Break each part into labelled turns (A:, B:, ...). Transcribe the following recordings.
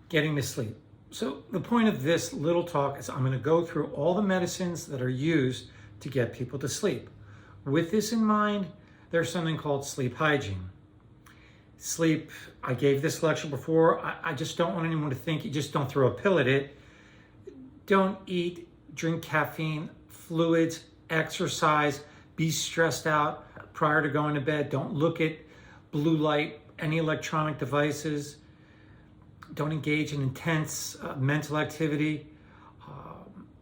A: getting to sleep. So the point of this little talk is I'm going to go through all the medicines that are used to get people to sleep. With this in mind, there's something called sleep hygiene. Sleep, I gave this lecture before. I just don't want anyone to think you just don't throw a pill at it. Don't eat, drink caffeine, fluids, exercise, be stressed out prior to going to bed. Don't look at blue light, any electronic devices. Don't engage in intense mental activity.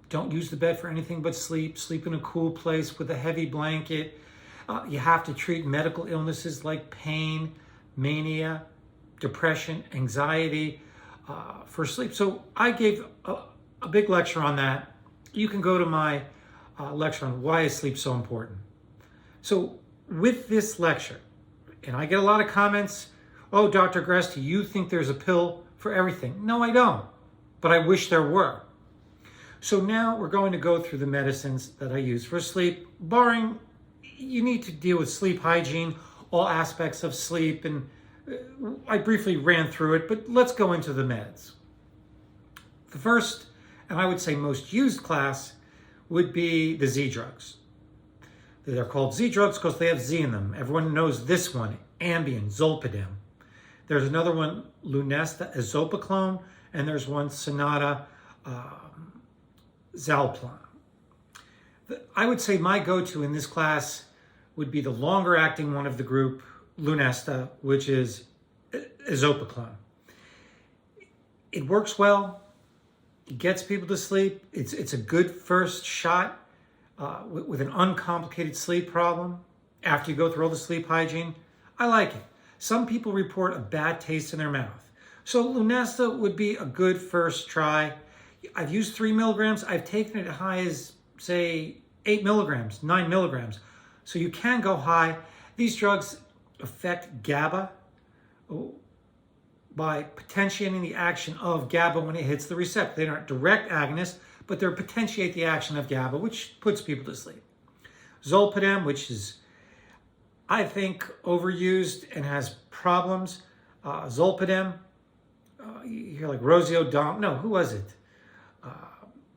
A: Don't use the bed for anything but sleep. Sleep in a cool place with a heavy blanket. You have to treat medical illnesses like pain, mania, depression, anxiety for sleep. So I gave a big lecture on that. You can go to my lecture on why is sleep so important. So with this lecture, and I get a lot of comments, oh, Dr. Gress, do you think there's a pill for everything? No, I don't, but I wish there were. So now we're going to go through the medicines that I use for sleep, barring you need to deal with sleep hygiene, all aspects of sleep, and I briefly ran through it, but let's go into the meds. The first, and I would say most used class, would be the Z drugs. They're called Z drugs because they have Z in them. Everyone knows this one, Ambien, zolpidem. There's another one, Lunesta, azopiclone, and there's one, sonata, zalplan. I would say my go-to in this class would be the longer acting one of the group, Lunesta, which is azopiclone. It works well. It gets people to sleep. It's a good first shot with an uncomplicated sleep problem after you go through all the sleep hygiene. I like it. Some people report a bad taste in their mouth. So Lunesta would be a good first try. I've used 3 milligrams. I've taken it as high as, say, 8 milligrams, 9 milligrams. So you can go high. These drugs affect GABA by potentiating the action of GABA when it hits the receptor. They aren't direct agonists, but they potentiate the action of GABA, which puts people to sleep. Zolpidem, which is, I think, overused and has problems. Zolpidem, you hear like Rosie O'Donnell, no, who was it?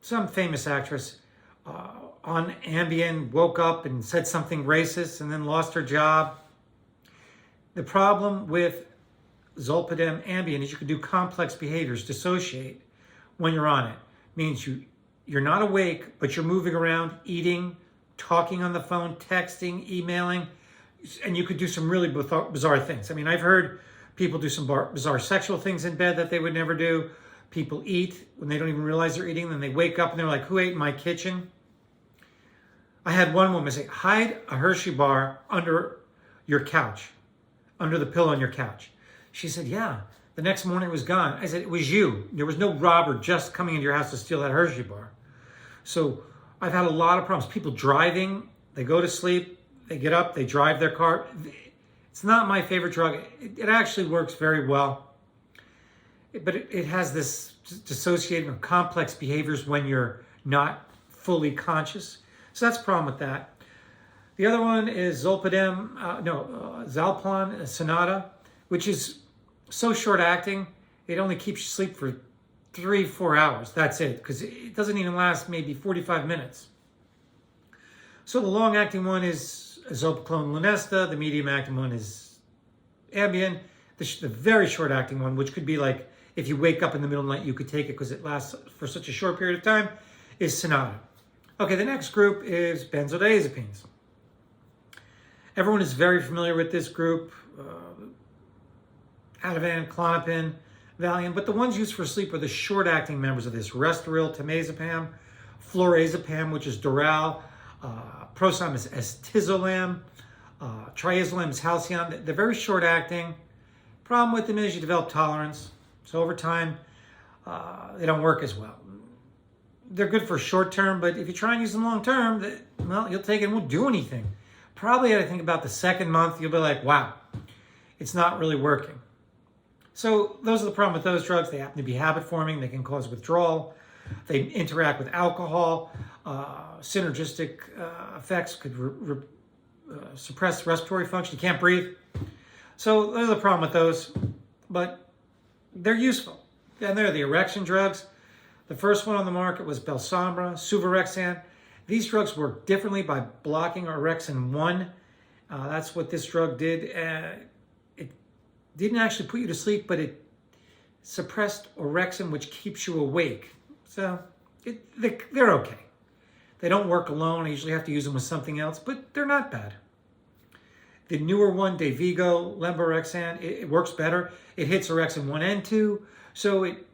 A: Some famous actress on Ambien woke up and said something racist and then lost her job. The problem with zolpidem, Ambien is you can do complex behaviors, dissociate when you're on it. Means you're not awake, but you're moving around, eating, talking on the phone, texting, emailing, and you could do some really bizarre things. I mean, I've heard people do some bizarre sexual things in bed that they would never do. People eat when they don't even realize they're eating, then they wake up and they're like, who ate in my kitchen? I had one woman say, hide a Hershey bar under your couch, under the pillow on your couch. She said, yeah. The next morning it was gone. I said, it was you. There was no robber just coming into your house to steal that Hershey bar. So I've had a lot of problems. People driving, they go to sleep, they get up, they drive their car. It's not my favorite drug. It actually works very well. But it has this dissociating or complex behaviors when you're not fully conscious. So that's a problem with that. The other one is zolpidem, zalplan, sonata, which is so short acting, it only keeps you asleep for 3-4 hours. That's it, because it doesn't even last maybe 45 minutes. So the long acting one is azopiclone, Lunesta. The medium acting one is Ambien. The very short acting one, which could be like if you wake up in the middle of the night, you could take it because it lasts for such a short period of time, is sonata. Okay, the next group is benzodiazepines. Everyone is very familiar with this group. Ativan, Klonopin, Valium, but the ones used for sleep are the short-acting members of this: restoril, temazepam, florazepam, which is Doral, prosom is estizolam, triazolam is halcion. They're very short-acting. Problem with them is you develop tolerance, so over time they don't work as well. They're good for short-term, but if you try and use them long-term, well, you'll take it and won't do anything. Probably, I think, about the second month, you'll be like, wow, it's not really working. So those are the problem with those drugs. They happen to be habit-forming. They can cause withdrawal. They interact with alcohol. Synergistic effects could suppress respiratory function. You can't breathe. So there's a problem with those, but they're useful. Then there are the erection drugs. The first one on the market was belsomra, suvorexant. These drugs work differently by blocking orexin 1. That's what this drug did. It didn't actually put you to sleep, but it suppressed orexin, which keeps you awake. So they're okay. They don't work alone. I usually have to use them with something else, but they're not bad. The newer one, dayvigo, lemborexant, it works better. It hits orexin 1 and 2, so it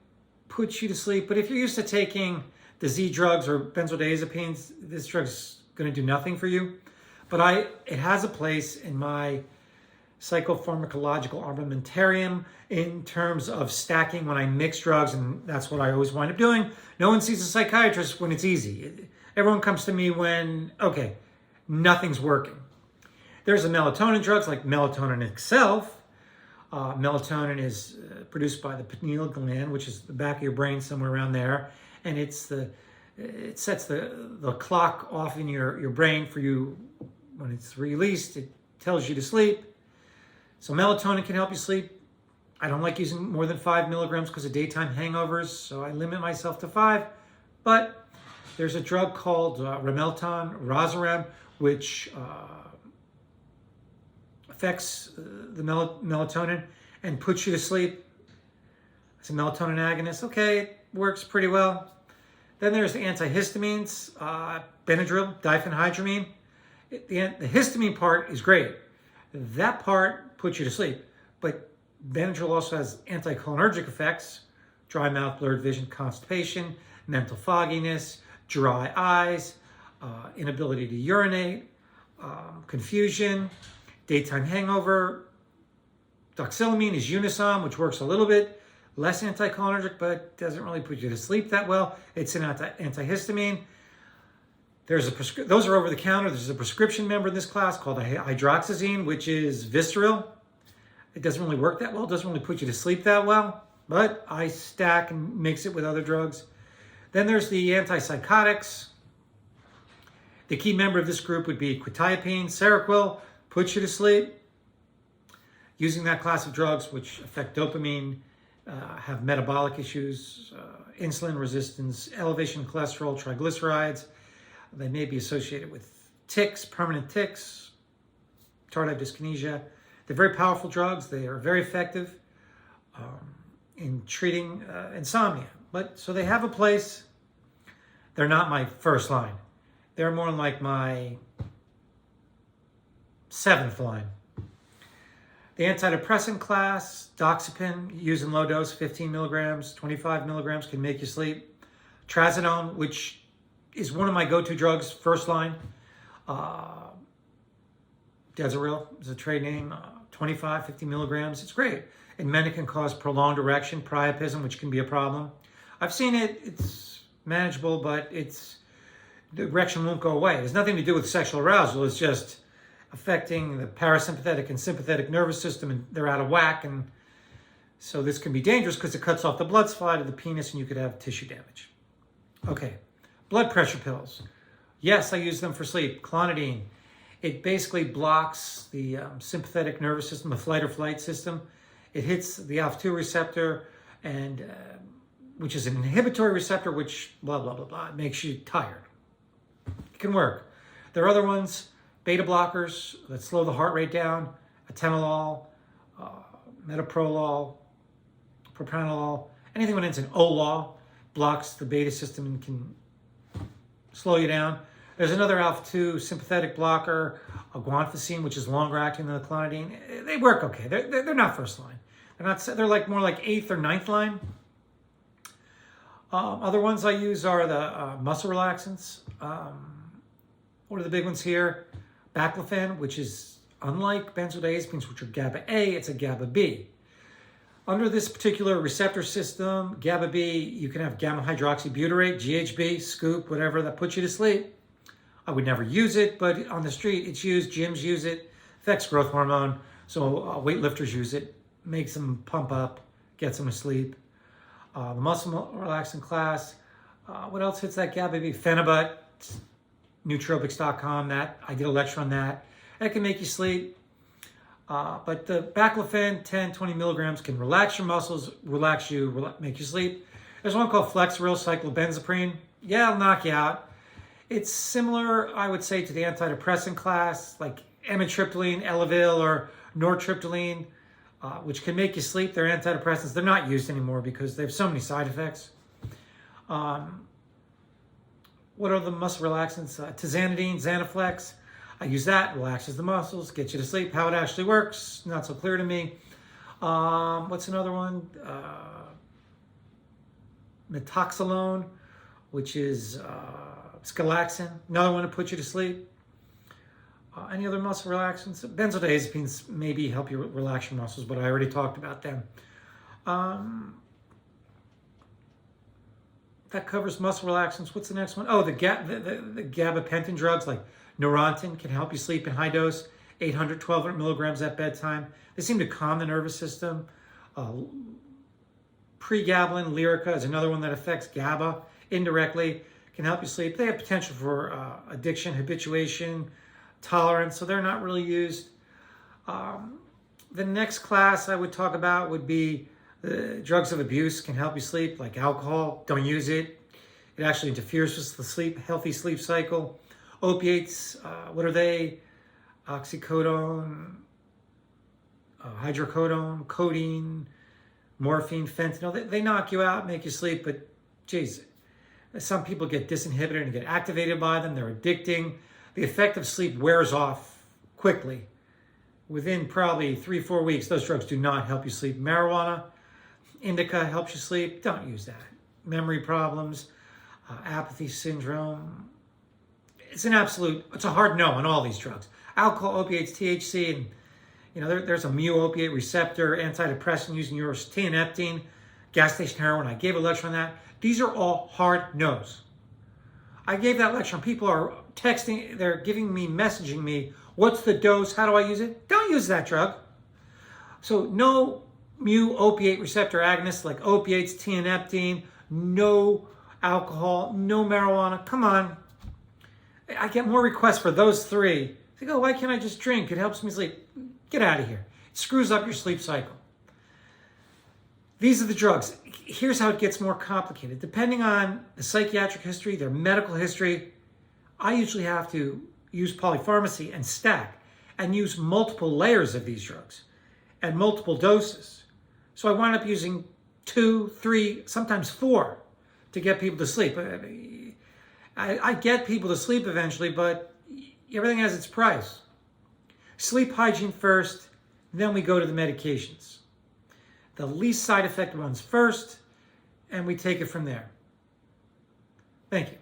A: puts you to sleep. But if you're used to taking the Z drugs or benzodiazepines, this drug's going to do nothing for you. But it has a place in my psychopharmacological armamentarium in terms of stacking when I mix drugs, and that's what I always wind up doing. No one sees a psychiatrist when it's easy. Everyone comes to me when, okay, nothing's working. There's the melatonin drugs like melatonin itself. Melatonin is produced by the pineal gland, which is the back of your brain, somewhere around there, and it sets the clock off in your brain for you when it's released. It tells you to sleep. So melatonin can help you sleep. I don't like using more than 5 milligrams because of daytime hangovers, so I limit myself to 5. But there's a drug called rozerem, which affects the melatonin and puts you to sleep. It's a melatonin agonist. Okay, it works pretty well. Then there's the antihistamines, Benadryl, diphenhydramine. The histamine part is great. That part puts you to sleep. But Benadryl also has anticholinergic effects: dry mouth, blurred vision, constipation, mental fogginess, dry eyes, inability to urinate, confusion, daytime hangover. Doxylamine is unisom, which works a little bit less anticholinergic, but doesn't really put you to sleep that well. It's an antihistamine. Those are over the counter. There's a prescription member in this class called hydroxyzine, which is vistaril. It doesn't really work that well. It doesn't really put you to sleep that well, but I stack and mix it with other drugs. Then there's the antipsychotics. The key member of this group would be quetiapine, seroquel, puts you to sleep. Using that class of drugs, which affect dopamine, have metabolic issues, insulin resistance, elevation in cholesterol, triglycerides. They may be associated with tics, permanent tics, tardive dyskinesia. They're very powerful drugs. They are very effective in treating insomnia. So they have a place. They're not my first line. They're more like my 7th line. The antidepressant class, doxepin, used in low dose, 15 milligrams, 25 milligrams, can make you sleep. Trazodone, which is one of my go-to drugs, first line. Desiril is a trade name, 25, 50 milligrams. It's great. In men, it can cause prolonged erection, priapism, which can be a problem. I've seen it. It's manageable, but the erection won't go away. It has nothing to do with sexual arousal. It's just affecting the parasympathetic and sympathetic nervous system, and they're out of whack. And so this can be dangerous because it cuts off the blood supply to the penis, and you could have tissue damage. Okay, blood pressure pills. Yes, I use them for sleep. Clonidine. It basically blocks the sympathetic nervous system, the flight or flight system. It hits the alpha-2 receptor, and which is an inhibitory receptor, which blah, blah, blah, blah. It makes you tired. It can work. There are other ones, beta blockers that slow the heart rate down, atenolol, metoprolol, propranolol. Anything that ends in olol blocks the beta system and can slow you down. There's another alpha-2 sympathetic blocker, guanfacine, which is longer acting than the clonidine. They work okay. They're not first line. They're like more like 8th or 9th line. Other ones I use are the muscle relaxants. What are the big ones here? Aclofen, which is unlike benzodiazepines, which are GABA A, it's a GABA B. Under this particular receptor system, GABA B, you can have gamma hydroxybutyrate, GHB, scoop, whatever, that puts you to sleep. I would never use it, but on the street it's used. Gyms use it. Affects growth hormone, so weightlifters use it. Makes them pump up, gets them to sleep. The muscle relaxant class. What else hits that GABA B? Phenibut, nootropics.com. That I did a lecture on that. That can make you sleep. But the baclofen, 10, 20 milligrams, can relax your muscles, relax you, make you sleep. There's one called flexeril, cyclobenzaprine. Yeah, it'll knock you out. It's similar, I would say, to the antidepressant class, like amitriptyline, Elavil, or nortriptyline, which can make you sleep. They're antidepressants. They're not used anymore because they have so many side effects. What are the muscle relaxants? Tizanidine, Zanaflex. I use that, relaxes the muscles, gets you to sleep. How it actually works, not so clear to me. What's another one? Metoprolol, which is skelaxin, another one to put you to sleep. Any other muscle relaxants? Benzodiazepines maybe help you relax your muscles, but I already talked about them. That covers muscle relaxants. What's the next one? Oh, the gabapentin drugs like neurontin can help you sleep in high dose, 800, 1200 milligrams at bedtime. They seem to calm the nervous system. Pregabalin, Lycia is another one that affects GABA indirectly, can help you sleep. They have potential for addiction, habituation, tolerance, so they're not really used. The next class I would talk about would be drugs of abuse can help you sleep, like alcohol. Don't use it. It actually interferes with the healthy sleep cycle. Opiates, what are they? Oxycodone, hydrocodone, codeine, morphine, fentanyl. They knock you out, make you sleep, but geez, some people get disinhibited and get activated by them. They're addicting. The effect of sleep wears off quickly. Within probably 3-4 weeks, those drugs do not help you sleep. Marijuana, indica helps you sleep. Don't use that. Memory problems, apathy syndrome. It's a hard no on all these drugs. Alcohol, opiates, THC, and there's a mu opiate receptor, antidepressant using yours, tianeptine, gas station heroin. I gave a lecture on that. These are all hard no's. I gave that lecture and people are texting, they're messaging me, what's the dose, how do I use it? Don't use that drug. So no mu opiate receptor agonists like opiates, tianeptine, no alcohol, no marijuana. Come on. I get more requests for those three. They go, why can't I just drink? It helps me sleep. Get out of here. It screws up your sleep cycle. These are the drugs. Here's how it gets more complicated. Depending on the psychiatric history, their medical history, I usually have to use polypharmacy and stack and use multiple layers of these drugs and multiple doses. So I wind up using 2, 3, sometimes 4 to get people to sleep. I get people to sleep eventually, but everything has its price. Sleep hygiene first, then we go to the medications. The least side effect ones first, and we take it from there. Thank you.